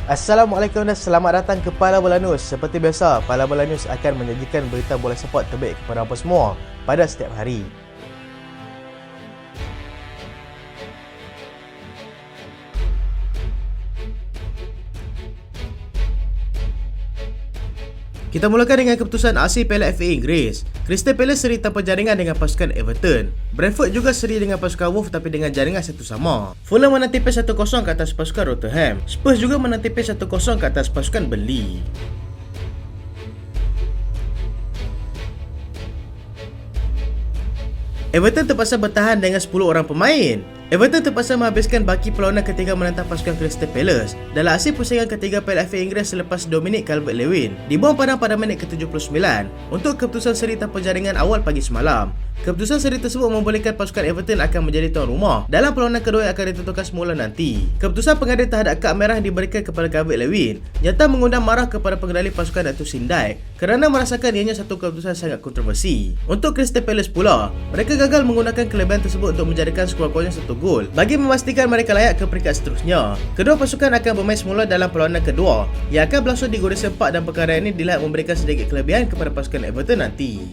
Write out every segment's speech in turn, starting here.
Assalamualaikum dan selamat datang ke Pala Bola News. Seperti biasa, Pala Bola News akan menyajikan berita bola sepak terbaik kepada anda semua pada setiap hari. Kita mulakan dengan keputusan aksi Piala FA Inggeris. Crystal Palace seri tanpa jaringan dengan pasukan Everton. Brentford juga seri dengan pasukan Wolves tapi dengan jaringan satu sama. Fulham menang tipis 1-0 ke atas pasukan Rotherham. Spurs juga menang tipis 1-0 ke atas pasukan Burnley. Everton terpaksa bertahan dengan 10 orang pemain. Everton terpaksa menghabiskan baki perlawanan ketika menentang pasukan Crystal Palace dalam aksi pusingan ketiga Piala FA Inggeris selepas Dominic Calvert-Lewin dibuang padang pada minit ke-79 untuk keputusan seri tanpa jaringan awal pagi semalam. Keputusan seri tersebut membolehkan pasukan Everton akan menjadi tuan rumah dalam perlawanan kedua yang akan ditentukan semula nanti. Keputusan pengadil terhadap kad merah diberikan kepada Calvert-Lewin nyata mengundang marah kepada pengendali pasukan Dato' Sindai kerana merasakan ianya satu keputusan sangat kontroversi. Untuk Crystal Palace pula, mereka gagal menggunakan kelebihan tersebut untuk menjadikan skor-skornya 1 gol bagi memastikan mereka layak ke peringkat seterusnya. Kedua pasukan akan bermain semula dalam perlawanan kedua yang akan berlangsung di Goodison Park dan perkara ini dilihat memberikan sedikit kelebihan kepada pasukan Everton nanti.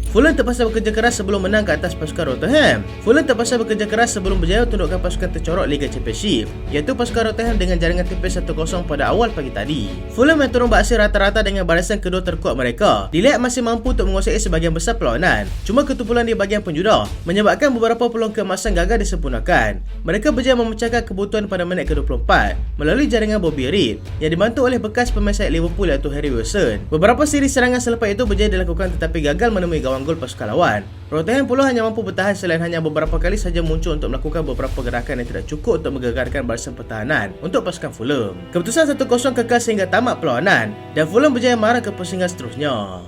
Fulham terpaksa bekerja keras sebelum menang ke atas pasukan Rotherham. Fulham terpaksa bekerja keras sebelum berjaya tundukkan pasukan tercorok Liga Championship, iaitu pasukan Rotherham dengan jaringan tipis 1-0 pada awal pagi tadi. Fulham yang turun beraksi rata-rata dengan barisan kedua terkuat mereka dilihat masih mampu untuk menguasai sebahagian besar perlawanan. Cuma ketumpulan di bahagian penjudah menyebabkan beberapa peluang keemasan gagal disempurnakan. Mereka berjaya memecahkan kebutuhan pada minit ke-24 melalui jaringan Bobby Reid yang dibantu oleh bekas pemain sayap Liverpool iaitu Harry Wilson. Beberapa siri serangan selepas itu berjaya dilakukan tetapi gagal menemui gawang gol pasukan lawan. Rotherham pula hanya mampu bertahan selain hanya beberapa kali saja muncul untuk melakukan beberapa gerakan yang tidak cukup untuk menggegarkan barisan pertahanan untuk pasukan Fulham. Keputusan 1-0 kekal sehingga tamat perlawanan dan Fulham berjaya marah ke pusingan seterusnya.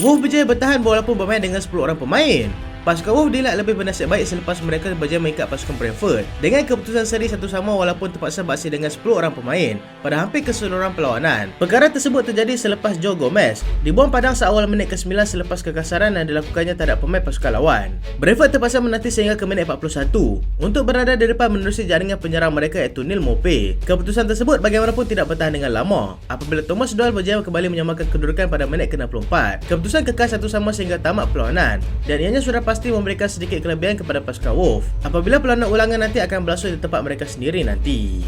Wolves berjaya bertahan walaupun bermain dengan 10 orang pemain. Pasukan Wolves dilihat lebih bernasib baik selepas mereka berjaya mengikat pasukan Brentford dengan keputusan seri satu sama walaupun terpaksa beraksi dengan 10 orang pemain pada hampir keseluruhan perlawanan. Perkara tersebut terjadi selepas Joe Gomez dibuang padang seawal minit ke-9 selepas kekasaran yang dilakukannya terhadap pemain pasukan lawan. Brentford terpaksa menanti sehingga ke minit 41 untuk berada di depan menerusi jaringan penyerang mereka iaitu Neil Maupay. Keputusan tersebut bagaimanapun tidak bertahan dengan lama apabila Thomas Doyle berjaya kembali menyamakan kedudukan pada minit ke-64. Keputusan kekal satu sama sehingga tamat perlawanan dan ianya sudah pasti memberikan sedikit kelebihan kepada pasukan Wolves apabila perlawanan ulangan nanti akan berlangsung di tempat mereka sendiri nanti.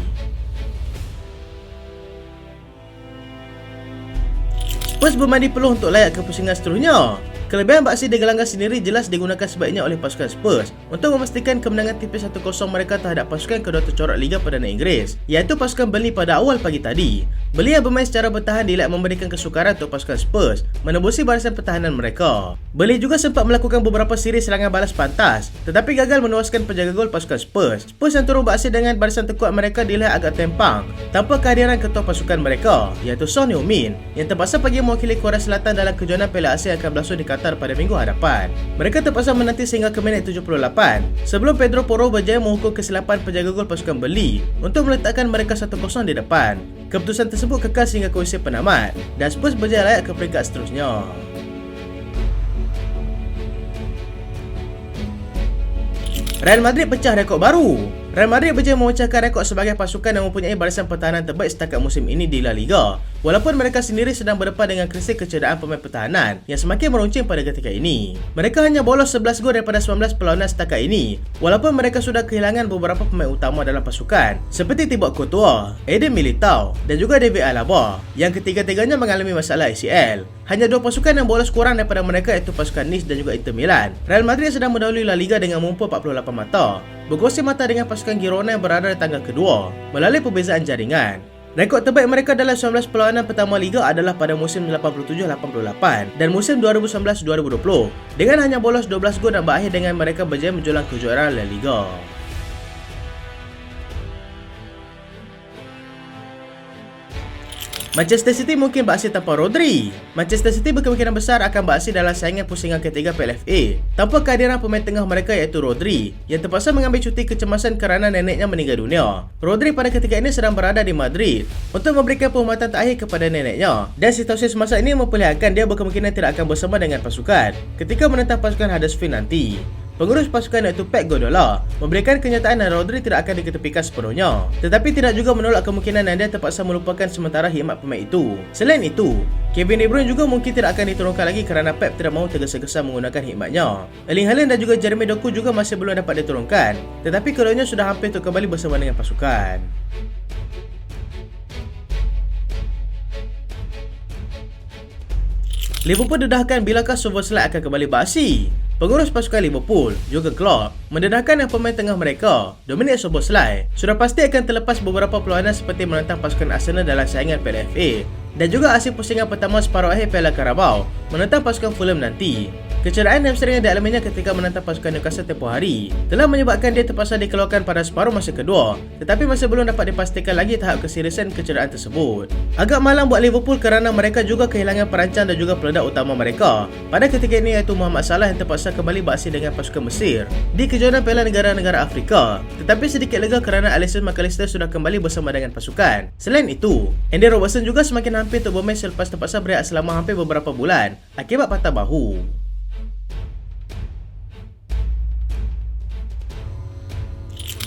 Spurs bermandi peluh untuk layak ke pusingan seterusnya. Kelebihan beraksi di gelanggang sendiri jelas digunakan sebaiknya oleh pasukan Spurs untuk memastikan kemenangan tipis 1-0 mereka terhadap pasukan kedua tercorak Liga Perdana Inggeris, iaitu pasukan Burnley pada awal pagi tadi. Burnley yang bermain secara bertahan dilihat memberikan kesukaran untuk pasukan Spurs menembusi barisan pertahanan mereka. Burnley juga sempat melakukan beberapa siri serangan balas pantas tetapi gagal menewaskan penjaga gol pasukan Spurs. Spurs yang turun beraksi dengan barisan terkuat mereka dilihat agak tempang tanpa kehadiran ketua pasukan mereka iaitu Son Heung-min yang terpaksa pergi mewakili Korea Selatan dalam kejohanan Piala Asia yang akan berlangsung di Qatar pada minggu hadapan. Mereka terpaksa menanti sehingga ke minit 78 sebelum Pedro Porro berjaya menghukum kesilapan penjaga gol pasukan Burnley untuk meletakkan mereka 1-0 di depan. Keputusan tersebut kekal sehingga ke usia penamat dan Spurs berjaya layak ke peringkat seterusnya. Real Madrid pecah rekod baru. Real Madrid berjaya memecahkan rekod sebagai pasukan yang mempunyai barisan pertahanan terbaik setakat musim ini di La Liga. Walaupun mereka sendiri sedang berdepan dengan krisis kecederaan pemain pertahanan yang semakin meruncing pada ketika ini. Mereka hanya bolos 11 gol daripada 19 perlawanan setakat ini. Walaupun mereka sudah kehilangan beberapa pemain utama dalam pasukan seperti Thibaut Courtois, Eden Militao dan juga David Alaba yang ketiga-tiganya mengalami masalah ACL. Hanya dua pasukan yang bolos kurang daripada mereka iaitu pasukan Nice dan juga Inter Milan. Real Madrid sedang mendahului La Liga dengan mengumpul 48 mata, berkongsi mata dengan pasukan Girona yang berada di tangga kedua melalui perbezaan jaringan. Rekod terbaik mereka dalam 19 perlawanan pertama Liga adalah pada musim 87-88 dan musim 2019-2020 dengan hanya bolos 12 gol dan berakhir dengan mereka berjaya menjulang kejuaraan La Liga. Manchester City mungkin beraksi tanpa Rodri. Manchester City berkemungkinan besar akan beraksi dalam saingan pusingan ketiga PLFA tanpa kehadiran pemain tengah mereka iaitu Rodri yang terpaksa mengambil cuti kecemasan kerana neneknya meninggal dunia. Rodri pada ketika ini sedang berada di Madrid untuk memberikan penghormatan terakhir kepada neneknya, dan situasi semasa ini memperlihatkan dia berkemungkinan tidak akan bersama dengan pasukan ketika menentang pasukan Huddersfield nanti. Pengurus pasukan iaitu Pep Guardiola memberikan kenyataan yang Rodri tidak akan diketepikan sepenuhnya, tetapi tidak juga menolak kemungkinan yang dia terpaksa melupakan sementara khidmat pemain itu. Selain itu, Kevin De Bruyne juga mungkin tidak akan diturunkan lagi kerana Pep tidak mahu tergesa-gesa menggunakan khidmatnya. Erling Haaland dan juga Jeremy Doku juga masih belum dapat diturunkan, tetapi keduanya sudah hampir untuk kembali bersama dengan pasukan. Liverpool dedahkan bilakah Szoboszlai akan kembali beraksi. Pengurus pasukan Liverpool, Jurgen Klopp, mendedahkan yang pemain tengah mereka, Dominic Szoboszlai, sudah pasti akan terlepas beberapa perlawanan seperti menentang pasukan Arsenal dalam saingan PLFA dan juga hasil pusingan pertama separuh akhir Piala Carabao menentang pasukan Fulham nanti. Kecederaan hamstring yang dialaminya ketika menentang pasukan Newcastle tempoh hari telah menyebabkan dia terpaksa dikeluarkan pada separuh masa kedua, tetapi masih belum dapat dipastikan lagi tahap keseriusan kecederaan tersebut. Agak malang buat Liverpool kerana mereka juga kehilangan perancang dan juga peledak utama mereka pada ketika ini iaitu Mohamed Salah yang terpaksa kembali beraksi dengan pasukan Mesir di kejuaraan Piala Negara-Negara Afrika, tetapi sedikit lega kerana Alisson McAllister sudah kembali bersama dengan pasukan. Selain itu, Andy Robertson juga semakin hampir untuk bermain selepas terpaksa berehat selama hampir beberapa bulan akibat patah bahu.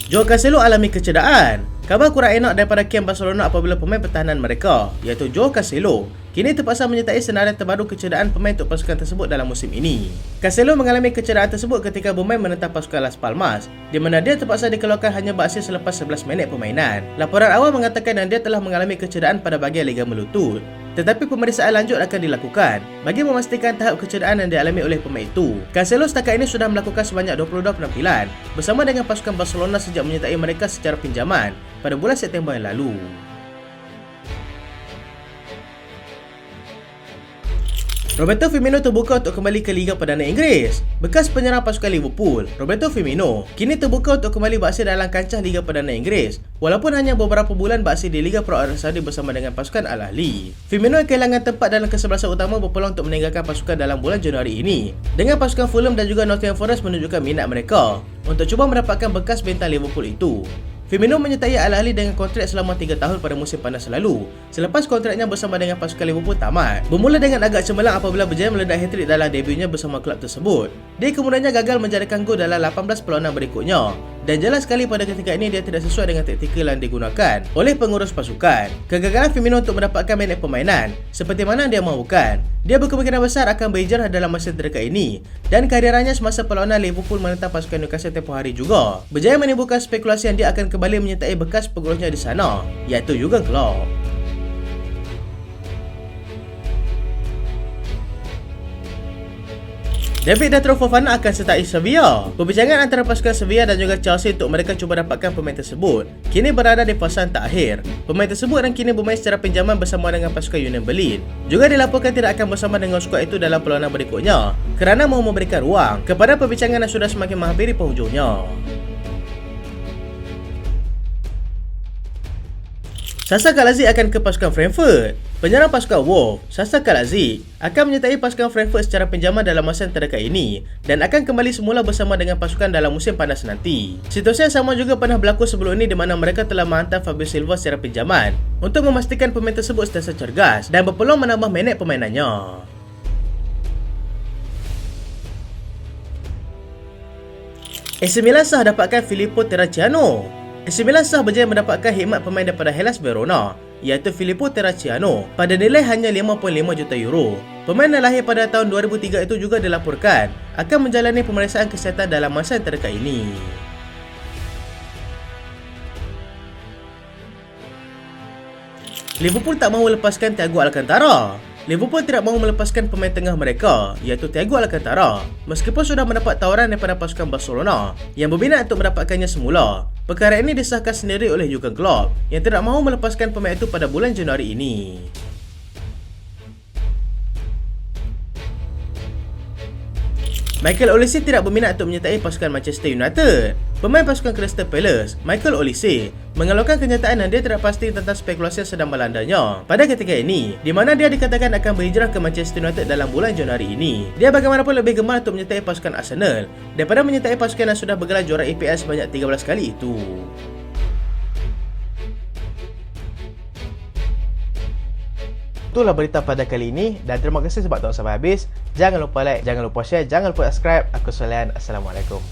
Joao Cancelo alami kecederaan. Kabar kurang enak daripada kamp Barcelona apabila pemain pertahanan mereka, iaitu Joao Cancelo, kini terpaksa menyertai senarai terbaru kecederaan pemain untuk pasukan tersebut dalam musim ini. Cancelo mengalami kecederaan tersebut ketika bermain menentang pasukan Las Palmas, di mana dia terpaksa dikeluarkan hanya beraksi selepas 11 minit permainan. Laporan awal mengatakan yang dia telah mengalami kecederaan pada bahagian ligamen lutut, tetapi pemeriksaan lanjut akan dilakukan bagi memastikan tahap kecederaan yang dialami oleh pemain itu. Cancelo setakat ini sudah melakukan sebanyak 22 penampilan bersama dengan pasukan Barcelona sejak menyertai mereka secara pinjaman pada bulan September yang lalu. Roberto Firmino terbuka untuk kembali ke Liga Perdana Inggeris. Bekas penyerang pasukan Liverpool, Roberto Firmino, kini terbuka untuk kembali beraksi dalam kancah Liga Perdana Inggeris walaupun hanya beberapa bulan beraksi di Liga Pro Arab Saudi bersama dengan pasukan Al Ahly. Firmino yang kehilangan tempat dalam kesebelasan utama berpeluang untuk meninggalkan pasukan dalam bulan Januari ini, dengan pasukan Fulham dan juga Nottingham Forest menunjukkan minat mereka untuk cuba mendapatkan bekas bintang Liverpool itu. Firmino menyertai Al Ahly dengan kontrak selama 3 tahun pada musim panas lalu selepas kontraknya bersama dengan pasukan Liverpool tamat. Bermula dengan agak cemerlang apabila berjaya meledak hat-trick dalam debutnya bersama klub tersebut. Dia kemudiannya gagal menjadikan gol dalam 18 perlawanan berikutnya, dan jelas sekali pada ketika ini dia tidak sesuai dengan taktikal yang digunakan oleh pengurus pasukan. Kegagalan Firmino untuk mendapatkan minit permainan seperti mana dia mahukan, dia berkemungkinan besar akan berhijrah dalam masa terdekat ini, dan kehadirannya semasa perlawanan Liverpool menentang pasukan Newcastle tempoh hari juga berjaya menimbulkan spekulasi yang dia akan kembali menyertai bekas pengurusnya di sana, iaitu Jurgen Klopp. David Datro Fofana akan sertai Sevilla. Perbincangan antara pasukan Sevilla dan juga Chelsea untuk mereka cuba dapatkan pemain tersebut kini berada di fasa terakhir. Pemain tersebut yang kini bermain secara pinjaman bersama dengan pasukan Union Berlin juga dilaporkan tidak akan bersama dengan skuad itu dalam perlawanan berikutnya kerana mahu memberikan ruang kepada perbincangan yang sudah semakin menghampiri penghujungnya. Sasa Kalazi akan ke pasukan Frankfurt. Penyerang pasukan Wolves, Sasa Kalazi, akan menyertai pasukan Frankfurt secara pinjaman dalam masa yang terdekat ini dan akan kembali semula bersama dengan pasukan dalam musim panas nanti. Situasi yang sama juga pernah berlaku sebelum ini di mana mereka telah menghantar Fabio Silva secara pinjaman untuk memastikan pemain tersebut sentiasa cergas dan berpeluang menambah minit permainannya. AC Milan sah dapatkan Filippo Terracciano. AC Milan sah berjaya mendapatkan khidmat pemain daripada Hellas Verona, iaitu Filippo Terracciano pada nilai hanya 5.5 juta euro. Pemain yang lahir pada tahun 2003 itu juga dilaporkan akan menjalani pemeriksaan kesihatan dalam masa yang terdekat ini. Liverpool tak mahu lepaskan Thiago Alcantara. Liverpool tidak mahu melepaskan pemain tengah mereka, iaitu Thiago Alcantara, meskipun sudah mendapat tawaran daripada pasukan Barcelona yang berminat untuk mendapatkannya semula. Perkara ini disahkan sendiri oleh Jurgen Klopp yang tidak mahu melepaskan pemain itu pada bulan Januari ini. Michael Olise tidak berminat untuk menyertai pasukan Manchester United. Pemain pasukan Crystal Palace, Michael Olise, mengeluarkan kenyataan yang dia tidak pasti tentang spekulasi yang sedang melandanya pada ketika ini, di mana dia dikatakan akan berhijrah ke Manchester United dalam bulan Januari ini. Dia bagaimanapun lebih gemar untuk menyertai pasukan Arsenal daripada menyertai pasukan yang sudah bergelar juara EPL sebanyak 13 kali itu. Itulah berita pada kali ini dan terima kasih sebab tonton sampai habis. Jangan lupa like, jangan lupa share, jangan lupa subscribe. Aku Solian. Assalamualaikum.